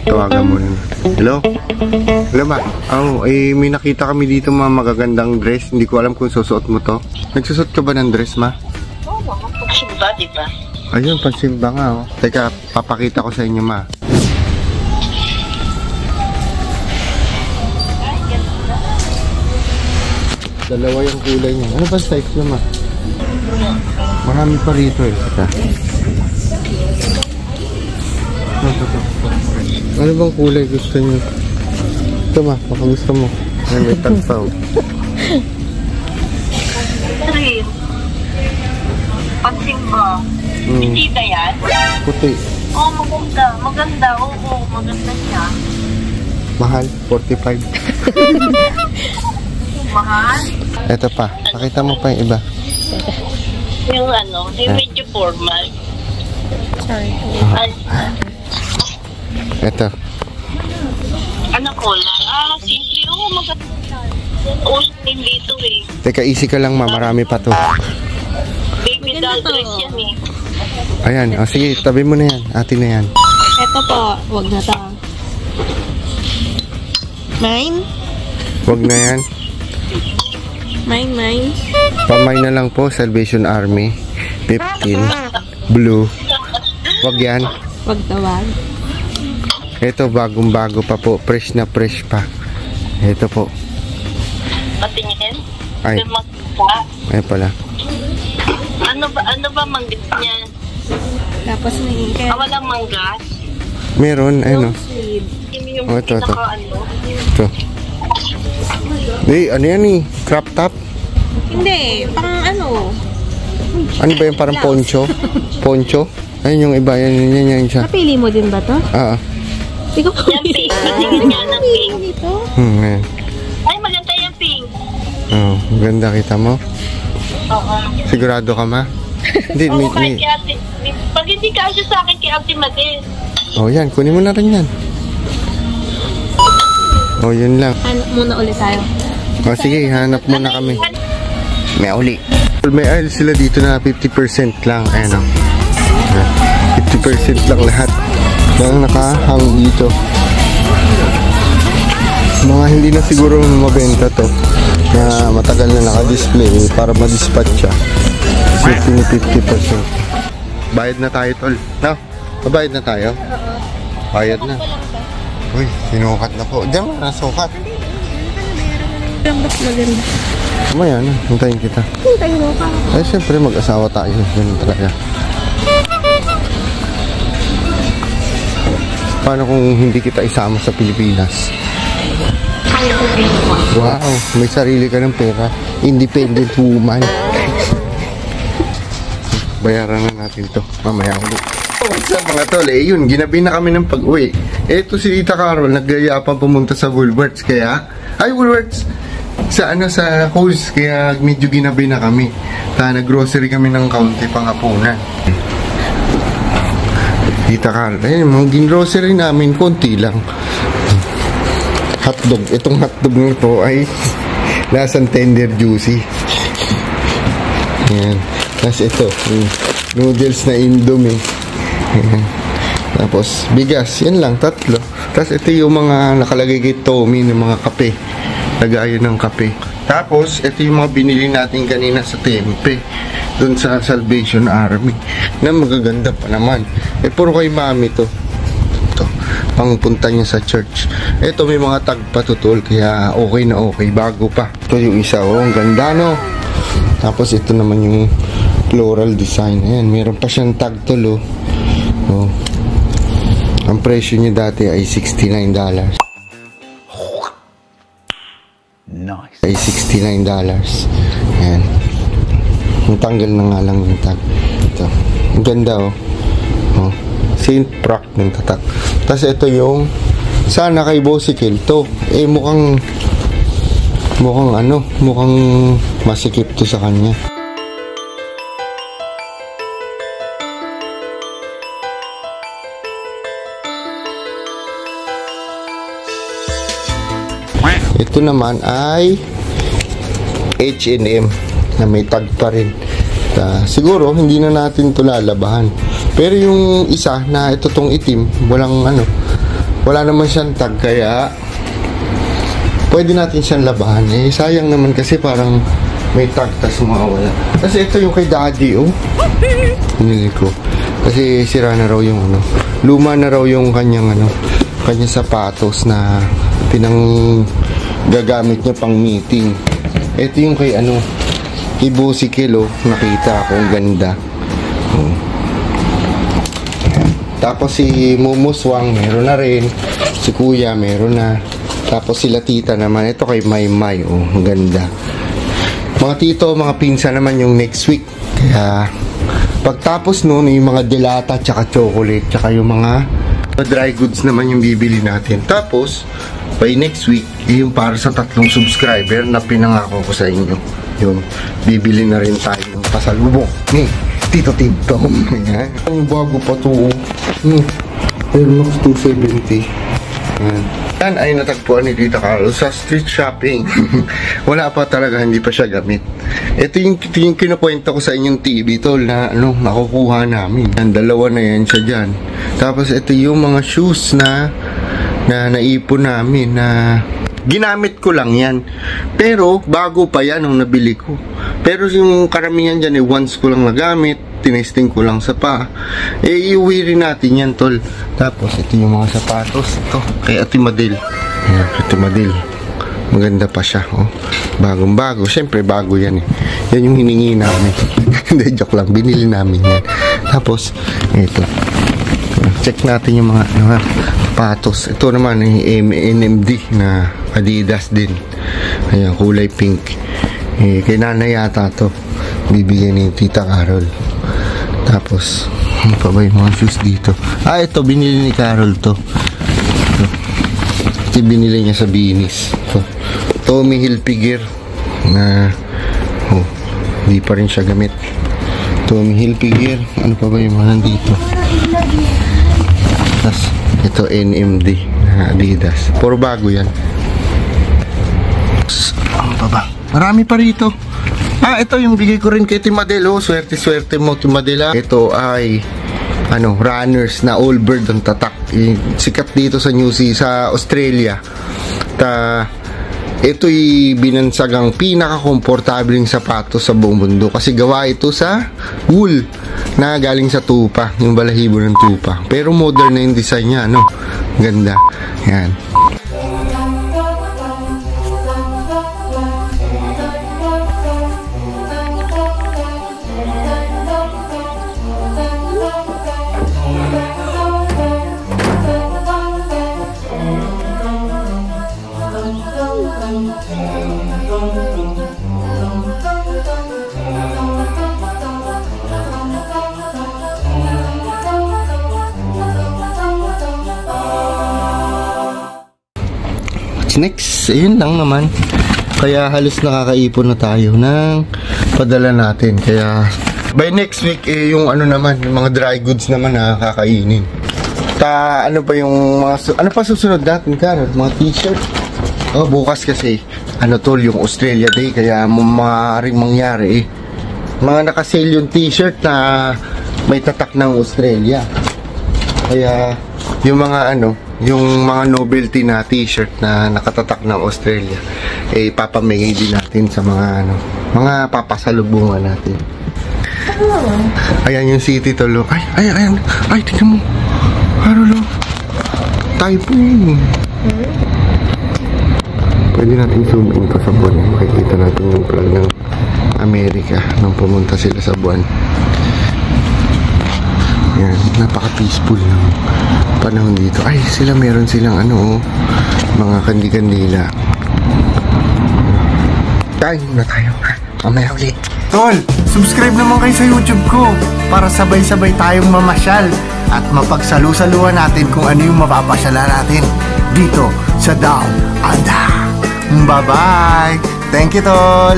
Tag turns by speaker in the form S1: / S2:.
S1: Tawagan mo rin. Hello? Hello ba? May nakita kami dito magagandang dress. Hindi ko alam kung susuot mo to. Nagsusuot ka ba ng dress, ma?
S2: Oo, pagsimba, diba?
S1: Ayun, pagsimba nga, oh. Teka, papakita ko sa inyo, ma. Dalawa yung kulay niya. Ano ba size niya, ma? Marami pa rito, eh. Teka. Ano bang kulay gusto niyo? Ito, ma. Baka gusto mo. Yan, may tagpaw.
S2: Pagsimba. Hindi na yan?
S1: Puti.
S2: Oo, maganda. Maganda, oo. Maganda niya.
S1: Mahal, 45.
S2: Mahal?
S1: Ito pa. Pakita mo pa yung iba.
S2: Yung ano, yung medyo formal.
S3: Sorry.
S1: Ito.
S2: Ano kulay? Simple. Oo, maganda. Oo, hindi ito eh.
S1: Teka, easy ka lang, ma. Marami pa to.
S2: Baby doll dress yan eh.
S1: Ayan. Sige, tabi mo na yan. Atin na yan.
S3: Ito po. Wag na to. Mine?
S1: Wag na yan.
S3: Mine.
S1: Pamay na lang po. Salvation Army. 15. Blue. Wag yan.
S3: Wag na wag.
S1: Ito, bagong-bago pa po. Fresh na fresh pa. Ito po.
S2: Patingin?
S1: Ay. Ay pala.
S2: Ano ba manggas niya?
S3: Tapos may kaya
S2: Walang manggas?
S1: Meron, ayun o.
S2: Yung
S1: Ito.
S2: pinaka-ano?
S1: Ito. Ano yan eh? Crop top?
S3: Hindi, pang ano?
S1: Ano ba yung parang poncho? Poncho? Ayun yung iba. Yan siya.
S3: Napili mo din ba to? Hindi ko
S2: Yan pink. Patingin nga ng pink.
S3: Dito?
S1: Ayan.
S2: Ay, maganda yung pink.
S1: Ganda kita mo.
S2: Oo.
S1: Sigurado ka, ma? Hindi,
S2: Oo, kahit kay ate. Pag hindi ka asa sa akin kay ate Madel.
S1: yan. Kunin mo na rin yan. Yun lang.
S3: Hanap muna ulit tayo.
S1: Sige, hanap muna kami. May uli. May aisle sila dito na 50% lang. Ayan o. 50% lang lahat. Lang nakahang dito. Mga hindi na siguro mabenta to. Na matagal na naka-display para ma-dispatch siya. 50%. Bayad na tayo, tol. No? Babayad na tayo? Bayad na. Uy, sinukat na po. Diyan mo na, sukat.
S3: Mas maganda.
S1: Mamaya na, hintayin kita.
S3: Hintayin mo pa.
S1: Ay, syempre mag-asawa tayo. Ganun talaga. Paano kung hindi kita isama sa Pilipinas? Wow, may sarili ka ng pera. Independent woman. Bayaran na natin to. Mamaya ulit. What's up mga tol? Yun, ginabi na kami ng pag-uwi. Eto si Tita Carol, naggaya pa pumunta sa Woolworths. Woolworths! Sa Coles. Kaya medyo ginabi na kami. Nag-grocery kami ng kaunti panghapunan. Tita Carol, mga gin-grocery namin, konti lang. Hotdog. Itong hotdog nito ay lasang tender juicy. Ayan. Tapos ito, noodles na Indomie. Ayan. Tapos bigas, yan lang, 3. Tapos ito yung mga nakalagay kay Tommy ng mga kape. Lagayan ng kape. Tapos ito yung mga binili natin kanina sa Tempe, dun sa Salvation Army, na magaganda pa naman. Puro kay mami to. Pangpunta niya sa church. Ito may mga tag patutol, kaya okay na okay, bago pa. Ito yung isa, ang ganda no. Tapos ito naman yung floral design. Ayan, meron pa siyang tag tol oh. Ang presyo niya dati ay $69. Nice. Ay $69. Ayan. Tanggal na nga lang yung tag. Ito. Ang ganda oh. Saint Proc ng tatak. Tapos ito yung sana kay Bosikil to. Mukhang masikip to sa kanya. Ito naman ay H&M na may tag pa rin. Siguro hindi na natin ito lalabahan. Pero yung isa na ito tong itim, walang ano, wala naman siyang tag, kaya pwede natin siyang labahan. Eh, sayang naman kasi parang may tag tas mawawala. Kasi ito yung kay Daddy, oh. Hinili ko. Kasi sira na raw yung ano, luma na raw yung kanyang ano, kanyang sapatos na gagamit niya pang meeting. Ito yung kay ano, kay Bossy Kilo, nakita ko, ang ganda. Tapos si Mumuswang meron na rin, si Kuya meron na, tapos sila tita naman, ito kay Maymay, oh, ang ganda. Mga tito, mga pinsa naman yung next week. Kaya pagtapos noon, yung mga delata tsaka chocolate, tsaka yung mga dry goods naman yung bibili natin. Tapos by next week, yung para sa 3 subscriber na pinangako ko sa inyo, yun, bibili na rin tayo ng pasalubong ni Tito Tito. Ang bago pa to, pero 270. Yan ay natagpuan ni Tita Carol sa street shopping. Wala pa talaga, hindi pa siya gamit. Ito yung kinukwento ko sa inyong TV, tol, na ano, nakukuha namin. Yan, dalawa na yan siya dyan. Tapos ito yung mga shoes na naipon namin, na ginamit ko lang yan. Pero bago pa yan nung nabili ko. Pero yung karamihan dyan, once ko lang nagamit, tinesting ko lang sa pa. Iuwi rin natin yan, tol. Tapos ito yung mga sapatos. Ito, kay Ate Madel. Ayan, Ate Madel. Maganda pa siya, oh. Bagong bago. Siyempre bago yan, eh. Yan yung hiningi namin. Hindi, joke lang. Binili namin yan. Tapos ito, check natin yung mga sapatos. Ito naman NMD na Adidas din. Ayan, kulay pink. Kay nanay yata to, bibigyan ni Tita Carol. Tapos ano pa ba yung mga shoes dito? Ito binili ni Carol to. Ito binili niya sa Binis. Ito, Tommy Hilfiger na hindi pa rin siya gamit. Tommy Hilfiger. Ano pa ba yung mga nandito? Tapos ito NMD na Adidas. Puro bago yan. Ano pa ba? Marami pa rito. Ito yung bigay ko rin kay Timadel. Swerte-swerte mo, Timadel. Ito ay runners na Allbird ang tatak. Sikat dito sa New Zealand, sa Australia. Ito'y binansagang pinaka-komportabling sapatos sa buong mundo kasi gawa ito sa wool na galing sa tupa, yung balahibo ng tupa. Pero modern na yung design niya, no? Ganda. Yan. Next, ayun lang naman. Kaya halos nakakaipon na tayo ng padala natin. Kaya by next week, yung naman, yung mga dry goods naman na kakainin. Ano pa yung mga, ano pa susunod natin, Carol? Mga t-shirt. Bukas kasi, tol, yung Australia Day, kaya maaaring mangyari mga nakasale yung t-shirt na may tatak ng Australia. Kaya yung mga yung mga novelty na t-shirt na nakatatak ng Australia, papamigay din natin sa mga mga papasalubungan natin. Ayan yung city, tolo. Ayan. Tingnan mo. Harulo. Typhoon. Pwede natin zoom in pa sa buwan. Makikita natin yung flag ng Amerika nung pumunta sila sa buwan. Yan, napaka-peaceful ng panahon dito. Sila meron silang mga kandi-kandila. Kain muna tayo. Mamaya ulit. Tol, subscribe naman kayo sa YouTube ko para sabay-sabay tayong mamasyal at mapagsalu-saluhan natin kung ano yung mapapasyala natin dito sa Down Under. Bye-bye! Thank you, Tol!